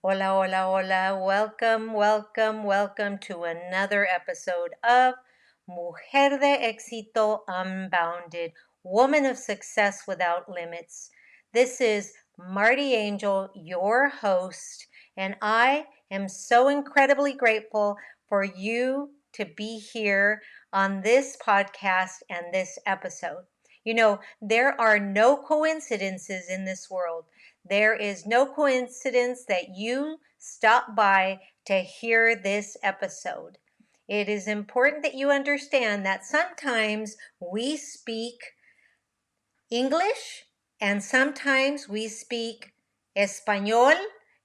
Hola, hola, hola. Welcome to another episode of Mujer de Éxito Unbounded, Woman of Success Without Limits. This is Marty Angel, your host, and I am so incredibly grateful for you to be here on this podcast and this episode. You know, there are no coincidences in this world. There is no coincidence that you stop by to hear this episode. It is important that you understand that sometimes we speak English and sometimes we speak Español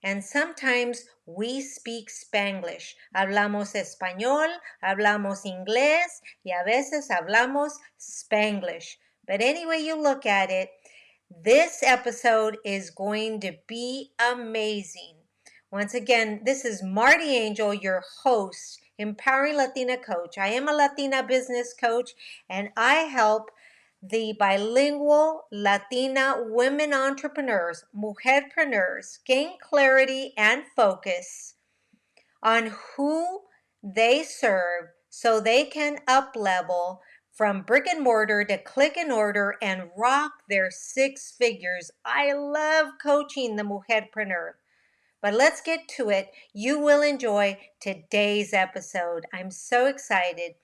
and sometimes we speak Spanglish. Hablamos español, hablamos inglés y a veces hablamos Spanglish. But any way you look at it, this episode is going to be amazing. Once again, this is Marty Angel, your host, Empowering Latina Coach. I am a Latina business coach and I help the bilingual Latina women entrepreneurs, Mujer-Preneurs, gain clarity and focus on who they serve so they can up-level from brick and mortar to click and order and rock their six figures. I love coaching the Mujer-Preneur. But let's get to it. You will enjoy today's episode. I'm so excited.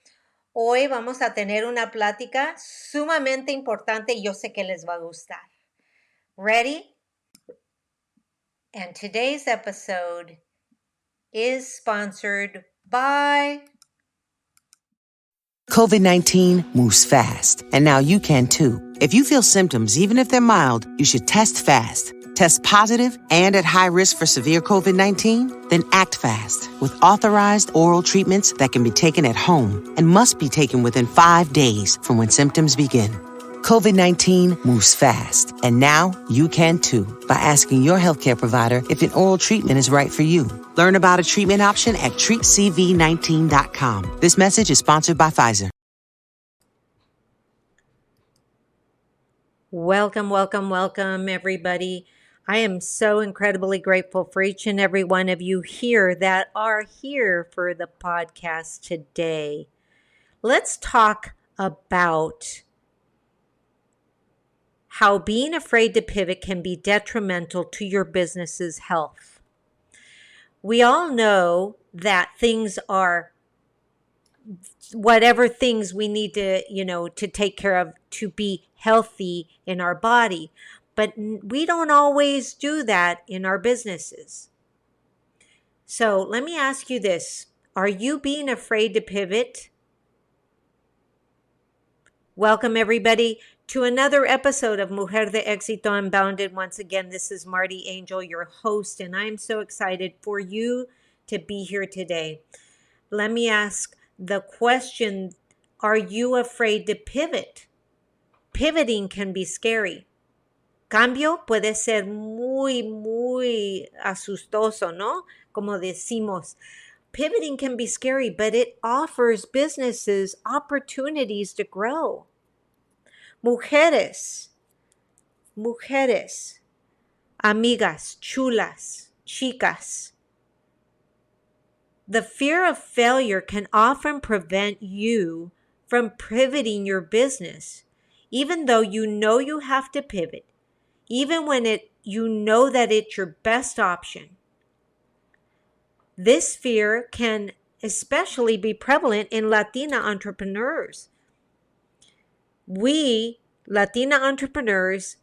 Hoy vamos a tener una plática sumamente importante y yo sé que les va a gustar. Ready? And today's episode is sponsored by COVID-19 moves fast, and now you can too. If you feel symptoms, even if they're mild, you should test fast. Test positive and at high risk for severe COVID-19? Then act fast with authorized oral treatments that can be taken at home and must be taken within 5 days from when symptoms begin. COVID-19 moves fast, and now you can too by asking your healthcare provider if an oral treatment is right for you. Learn about a treatment option at treatcv19.com. This message is sponsored by Pfizer. Welcome, everybody. I am so incredibly grateful for each and every one of you here that are here for the podcast today. Let's talk about how being afraid to pivot can be detrimental to your business's health. We all know that things are whatever things we need to, to take care of to be healthy in our body. But we don't always do that in our businesses. So let me ask you this. Are you being afraid to pivot? Welcome, everybody, to another episode of Mujer de Éxito Unbounded. Once again, this is Marty Angel, your host, and I'm so excited for you to be here today. Let me ask the question, are you afraid to pivot? Pivoting can be scary. Cambio puede ser muy asustoso, ¿no? Como decimos. Pivoting can be scary, but it offers businesses opportunities to grow. Mujeres, amigas, chulas, chicas. The fear of failure can often prevent you from pivoting your business, even though you know you have to pivot, even when you know that it's your best option. This fear can especially be prevalent in Latina entrepreneurs. We, Latina entrepreneurs,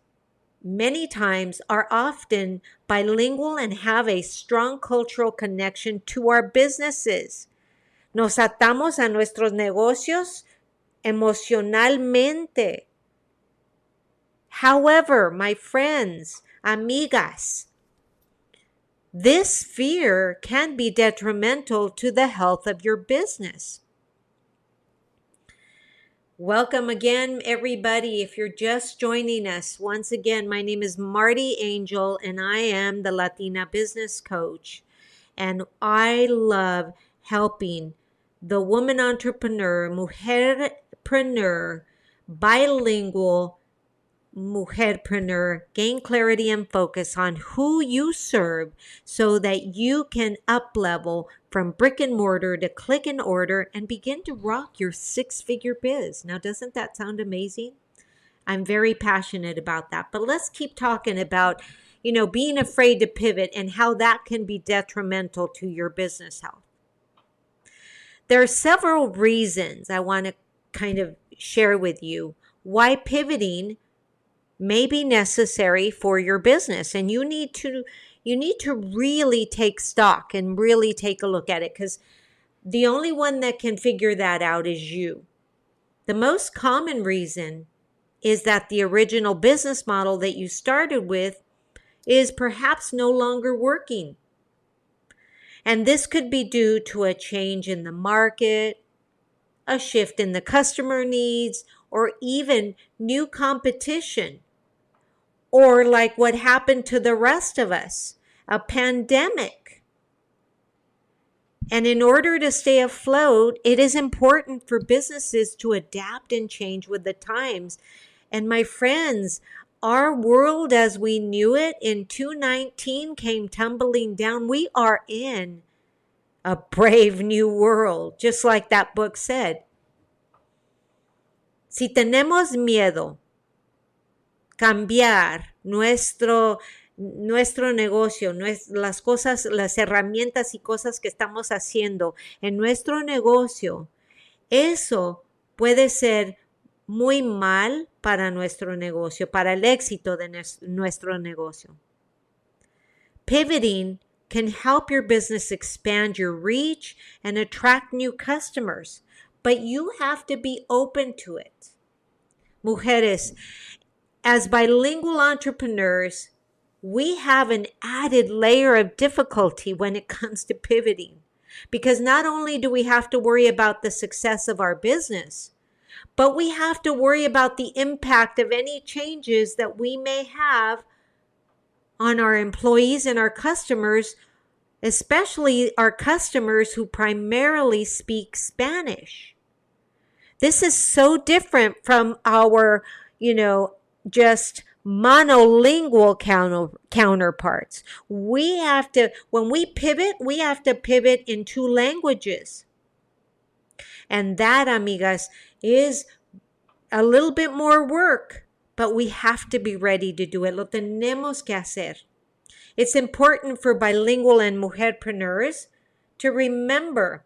many times are often bilingual and have a strong cultural connection to our businesses. Nos atamos a nuestros negocios emocionalmente. However, my friends, amigas, this fear can be detrimental to the health of your business. Welcome again, everybody. If you're just joining us, once again, my name is Marty Angel, and I am the Latina business coach. And I love helping the woman entrepreneur, Mujer-Preneur, bilingual Mujer-Preneur, gain clarity and focus on who you serve so that you can up-level from brick and mortar to click and order and begin to rock your six-figure biz. Now, doesn't that sound amazing? I'm very passionate about that. But let's keep talking about, being afraid to pivot and how that can be detrimental to your business health. There are several reasons I want to kind of share with you why pivoting may be necessary for your business, and you need to really take stock and really take a look at it, because the only one that can figure that out is you. The most common reason is that the original business model that you started with is perhaps no longer working. And this could be due to a change in the market, a shift in the customer needs, or even new competition. Or like what happened to the rest of us, a pandemic. And in order to stay afloat, it is important for businesses to adapt and change with the times. And my friends, our world as we knew it in 2019 came tumbling down. We are in a brave new world, just like that book said. Si tenemos miedo cambiar nuestro negocio, las cosas, las herramientas y cosas que estamos haciendo en nuestro negocio, eso puede ser muy mal para nuestro negocio, para el éxito de nuestro negocio. Pivoting can help your business expand your reach and attract new customers, but you have to be open to it. Mujeres, as bilingual entrepreneurs, we have an added layer of difficulty when it comes to pivoting, because not only do we have to worry about the success of our business, but we have to worry about the impact of any changes that we may have on our employees and our customers, especially our customers who primarily speak Spanish. This is so different from our, just monolingual counterparts. When we have to pivot in two languages. And that, amigas, is a little bit more work, but we have to be ready to do it. Lo tenemos que hacer. It's important for bilingual and mujerpreneurs to remember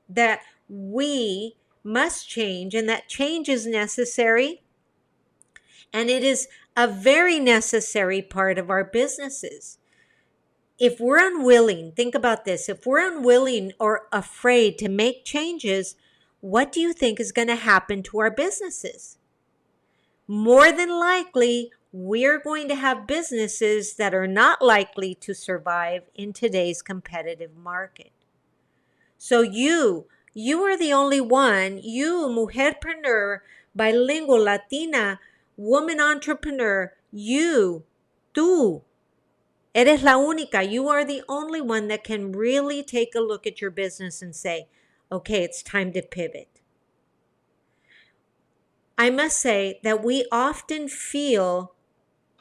that we must change and that change is necessary. And it is a very necessary part of our businesses. If we're unwilling, think about this, if we're unwilling or afraid to make changes, what do you think is going to happen to our businesses? More than likely, we're going to have businesses that are not likely to survive in today's competitive market. So you are the only one, you, mujerpreneur, bilingual, Latina, woman entrepreneur, tú, eres la única. You are the only one that can really take a look at your business and say, okay, it's time to pivot. I must say that we often feel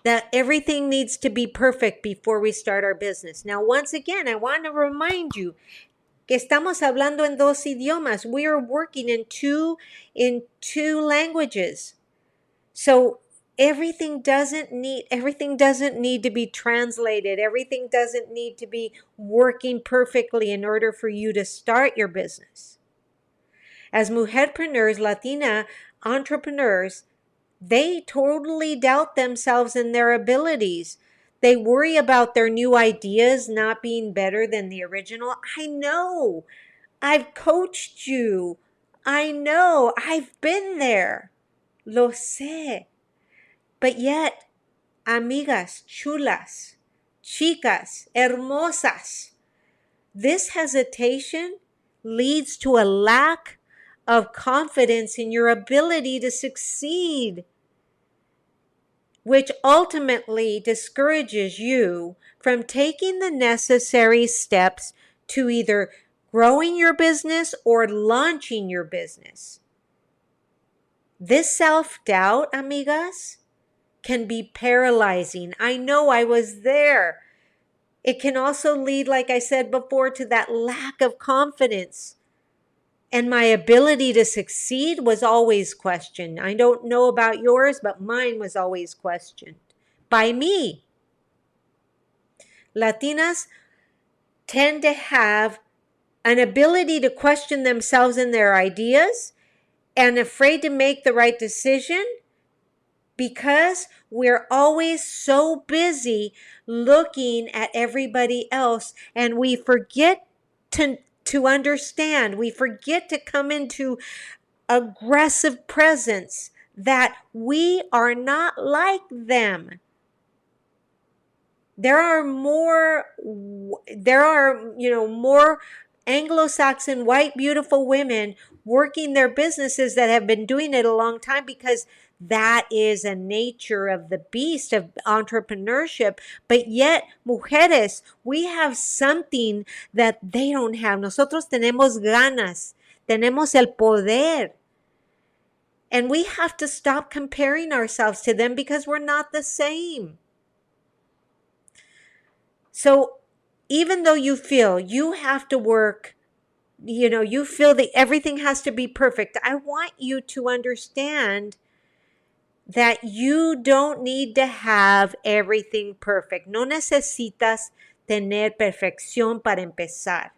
that everything needs to be perfect before we start our business. Now, once again, I want to remind you que estamos hablando en dos idiomas. We are working in two languages. So everything doesn't need to be translated. Everything doesn't need to be working perfectly in order for you to start your business. As mujerpreneurs, Latina entrepreneurs, they totally doubt themselves and their abilities. They worry about their new ideas not being better than the original. I know. I've coached you. I know. I've been there. Lo sé. But yet, amigas, chulas, chicas, hermosas, this hesitation leads to a lack of confidence in your ability to succeed, which ultimately discourages you from taking the necessary steps to either growing your business or launching your business. This self-doubt, amigas, can be paralyzing. I know, I was there. It can also lead, like I said before, to that lack of confidence. And my ability to succeed was always questioned. I don't know about yours, but mine was always questioned by me. Latinas tend to have an ability to question themselves and their ideas and afraid to make the right decision because we're always so busy looking at everybody else, and we forget to understand. We forget to come into aggressive presence that we are not like them. There are more Anglo-Saxon white beautiful women working their businesses that have been doing it a long time, because that is a nature of the beast of entrepreneurship. But yet, mujeres, we have something that they don't have. Nosotros tenemos ganas, tenemos el poder. And we have to stop comparing ourselves to them because we're not the same. So even though you feel you have to work, you feel that everything has to be perfect, I want you to understand that you don't need to have everything perfect. No necesitas tener perfección para empezar.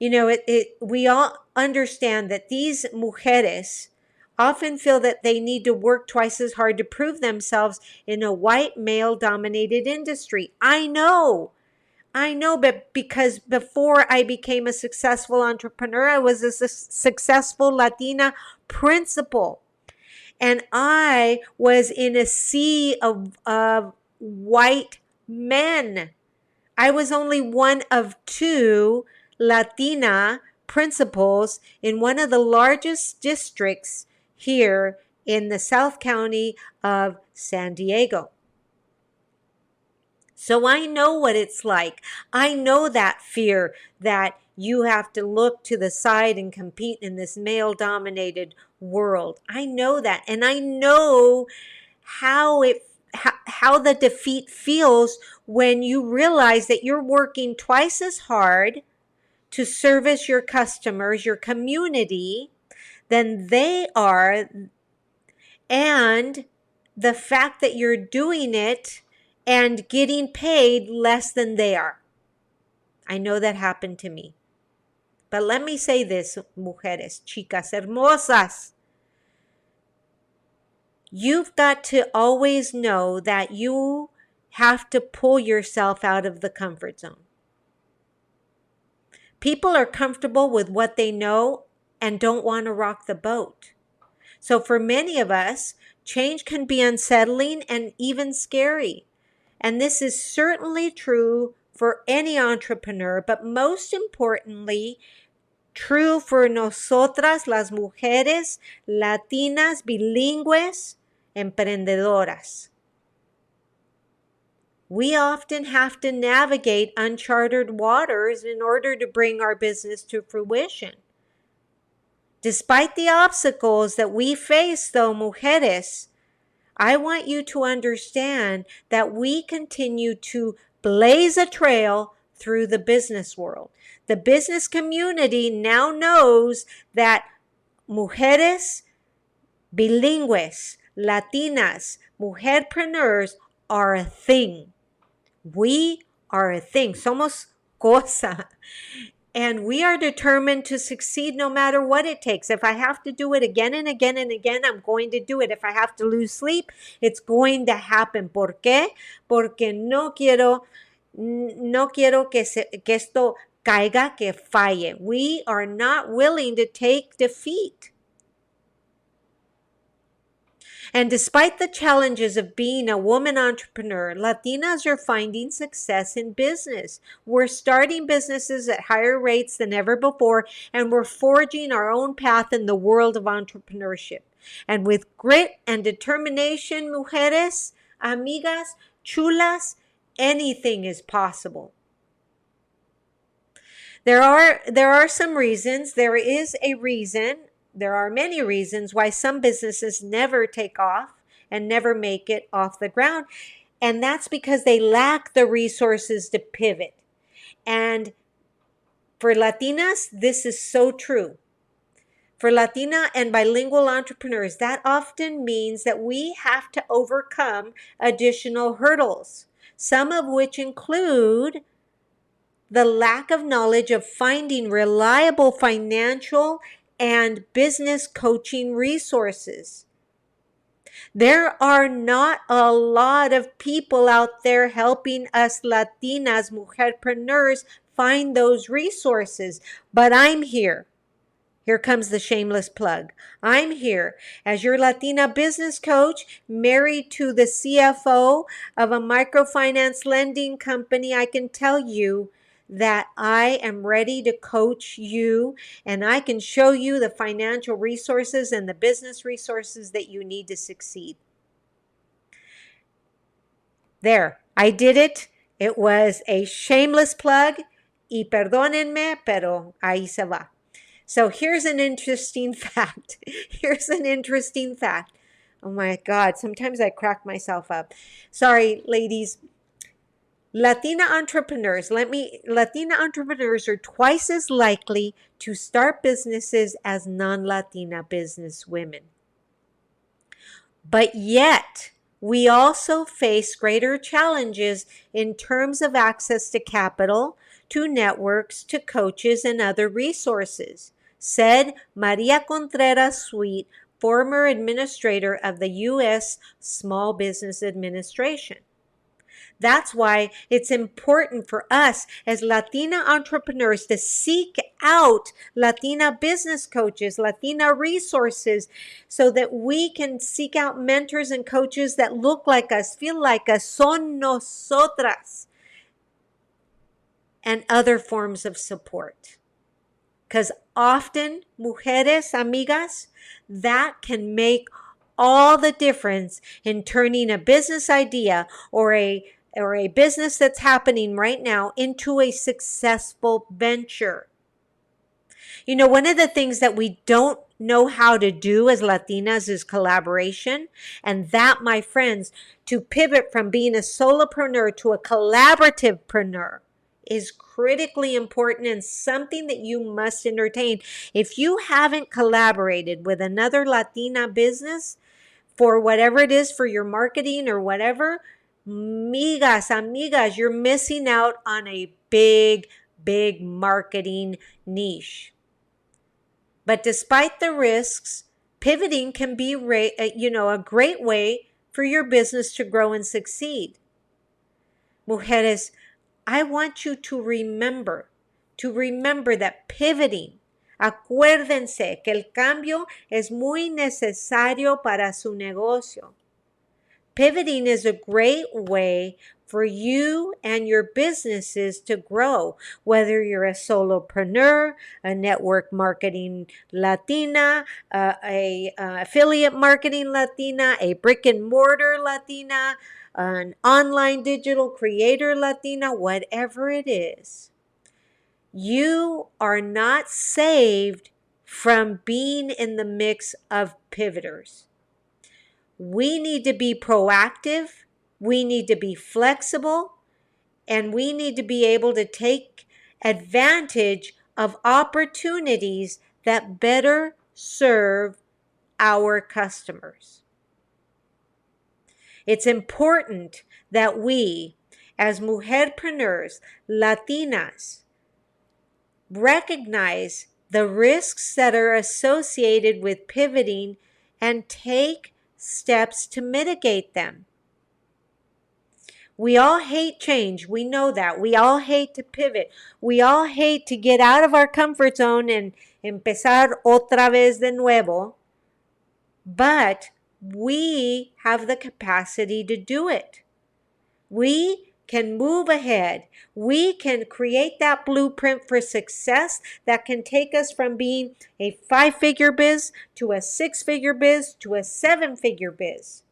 We all understand that these mujeres often feel that they need to work twice as hard to prove themselves in a white male-dominated industry. I know, but because before I became a successful entrepreneur, I was a successful Latina principal. And I was in a sea of white men. I was only one of two Latina principals in one of the largest districts here in the South County of San Diego. So I know what it's like. I know that fear that you have to look to the side and compete in this male-dominated world. I know that. And I know how the defeat feels when you realize that you're working twice as hard to service your customers, your community, than they are, and the fact that you're doing it and getting paid less than they are. I know that happened to me. But let me say this, mujeres, chicas hermosas. You've got to always know that you have to pull yourself out of the comfort zone. People are comfortable with what they know and don't want to rock the boat. So for many of us, change can be unsettling and even scary. And this is certainly true for any entrepreneur, but most importantly, true for nosotras, las mujeres latinas bilingües emprendedoras. We often have to navigate uncharted waters in order to bring our business to fruition. Despite the obstacles that we face, though, mujeres, I want you to understand that we continue to blaze a trail through the business world. The business community now knows that mujeres bilingües, latinas, mujer-preneurs are a thing. We are a thing. Somos cosa. And we are determined to succeed no matter what it takes. If I have to do it again and again and again, I'm going to do it. If I have to lose sleep, it's going to happen. ¿Por qué? Porque no quiero que esto caiga, que falle. We are not willing to take defeat. And despite the challenges of being a woman entrepreneur, Latinas are finding success in business. We're starting businesses at higher rates than ever before, and we're forging our own path in the world of entrepreneurship. And with grit and determination, mujeres, amigas, chulas, anything is possible. There are some reasons. There is a reason. There are many reasons why some businesses never take off and never make it off the ground. And that's because they lack the resources to pivot. And for Latinas, this is so true. For Latina and bilingual entrepreneurs, that often means that we have to overcome additional hurdles, some of which include the lack of knowledge of finding reliable financial and business coaching resources. There are not a lot of people out there helping us Latinas, Mujer-Preneurs, find those resources, but I'm here. Here comes the shameless plug. I'm here as your Latina business coach, married to the CFO of a microfinance lending company. I can tell you that I am ready to coach you, and I can show you the financial resources and the business resources that you need to succeed. There, I did it. It was a shameless plug. Y perdónenme, pero ahí se va. So here's an interesting fact. Here's an interesting fact. Oh my God, sometimes I crack myself up. Sorry, ladies. Latina entrepreneurs are twice as likely to start businesses as non-Latina business women. But yet, we also face greater challenges in terms of access to capital, to networks, to coaches, and other resources, said Maria Contreras Sweet, former administrator of the U.S. Small Business Administration. That's why it's important for us as Latina entrepreneurs to seek out Latina business coaches, Latina resources, so that we can seek out mentors and coaches that look like us, feel like us, son nosotras, and other forms of support. Because often, mujeres, amigas, that can make all the difference in turning a business idea or a business that's happening right now into a successful venture. You know, one of the things that we don't know how to do as Latinas is collaboration. And that, my friends, to pivot from being a solopreneur to a collaborativepreneur is critically important and something that you must entertain. If you haven't collaborated with another Latina business for whatever it is for your marketing or whatever, amigas, you're missing out on a big marketing niche. But despite the risks, pivoting can be a great way for your business to grow and succeed. Mujeres, I want you to remember that pivoting, acuérdense que el cambio es muy necesario para su negocio. Pivoting is a great way for you and your businesses to grow, whether you're a solopreneur, a network marketing Latina, a affiliate marketing Latina, a brick and mortar Latina, an online digital creator Latina, whatever it is. You are not saved from being in the mix of pivoters. We need to be proactive, we need to be flexible, and we need to be able to take advantage of opportunities that better serve our customers. It's important that we, as mujerpreneurs, Latinas, recognize the risks that are associated with pivoting and take steps to mitigate them. We all hate change. We know that. We all hate to pivot. We all hate to get out of our comfort zone and empezar otra vez de nuevo. But we have the capacity to do it. We can move ahead. We can create that blueprint for success that can take us from being a 5-figure biz to a 6-figure biz to a 7-figure biz.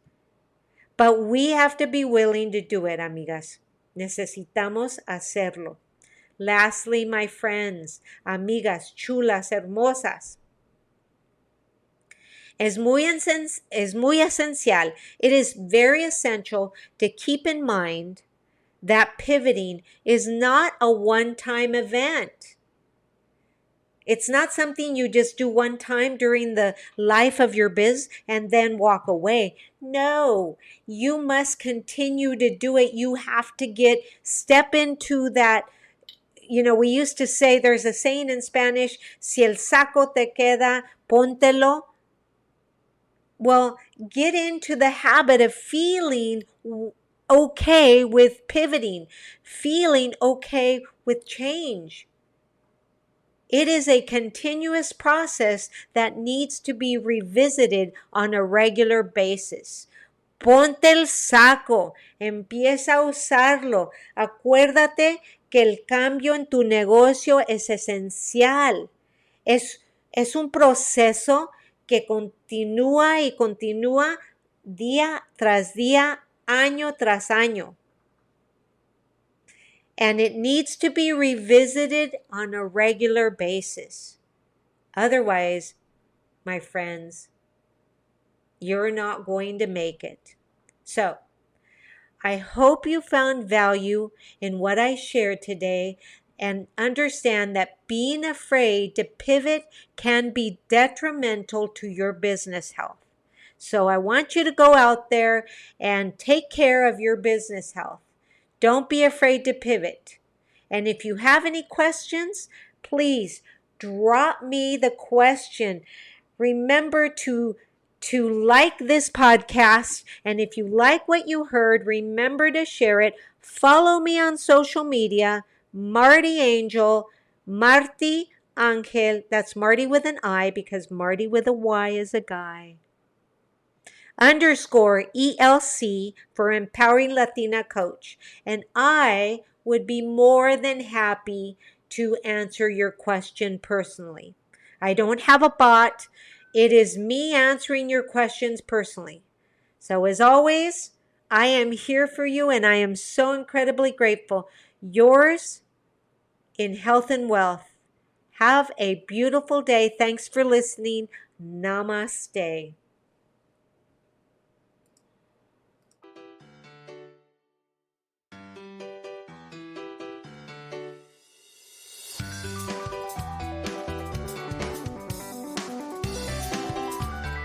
But we have to be willing to do it, amigas. Necesitamos hacerlo. Lastly, my friends, amigas, chulas, hermosas, es muy esencial. It is very essential to keep in mind that pivoting is not a one-time event. It's not something you just do one time during the life of your biz and then walk away. No, you must continue to do it. You have to step into that. We used to say, there's a saying in Spanish, si el saco te queda, póntelo. Well, get into the habit of feeling okay with pivoting, feeling okay with change. It is a continuous process that needs to be revisited on a regular basis. Ponte el saco, empieza a usarlo. Acuérdate que el cambio en tu negocio es esencial. Es un proceso que continúa y continúa día tras día, año tras año. And it needs to be revisited on a regular basis. Otherwise, my friends, you're not going to make it. So, I hope you found value in what I shared today and understand that being afraid to pivot can be detrimental to your business health. So I want you to go out there and take care of your business health. Don't be afraid to pivot. And if you have any questions, please drop me the question. Remember to like this podcast. And if you like what you heard, remember to share it. Follow me on social media, Marty Angel, Marty Angel. That's Marty with an I because Marty with a Y is a guy. _ELC for Empowering Latina Coach. And I would be more than happy to answer your question personally. I don't have a bot. It is me answering your questions personally. So as always, I am here for you and I am so incredibly grateful. Yours in health and wealth. Have a beautiful day. Thanks for listening. Namaste.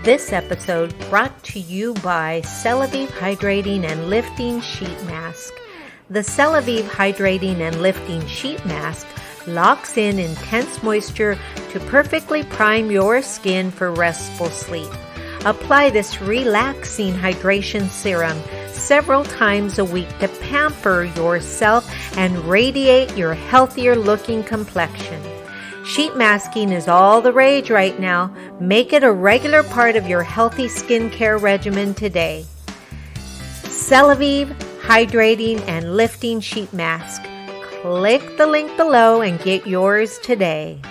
This episode brought to you by CELAVIVE Hydrating and Lifting Sheet Mask. The CELAVIVE Hydrating and Lifting Sheet Mask locks in intense moisture to perfectly prime your skin for restful sleep. Apply this relaxing hydration serum several times a week to pamper yourself and radiate your healthier looking complexion. Sheet masking is all the rage right now. Make it a regular part of your healthy skincare regimen today. CELAVIVE Hydrating and Lifting Sheet Mask. Click the link below and get yours today.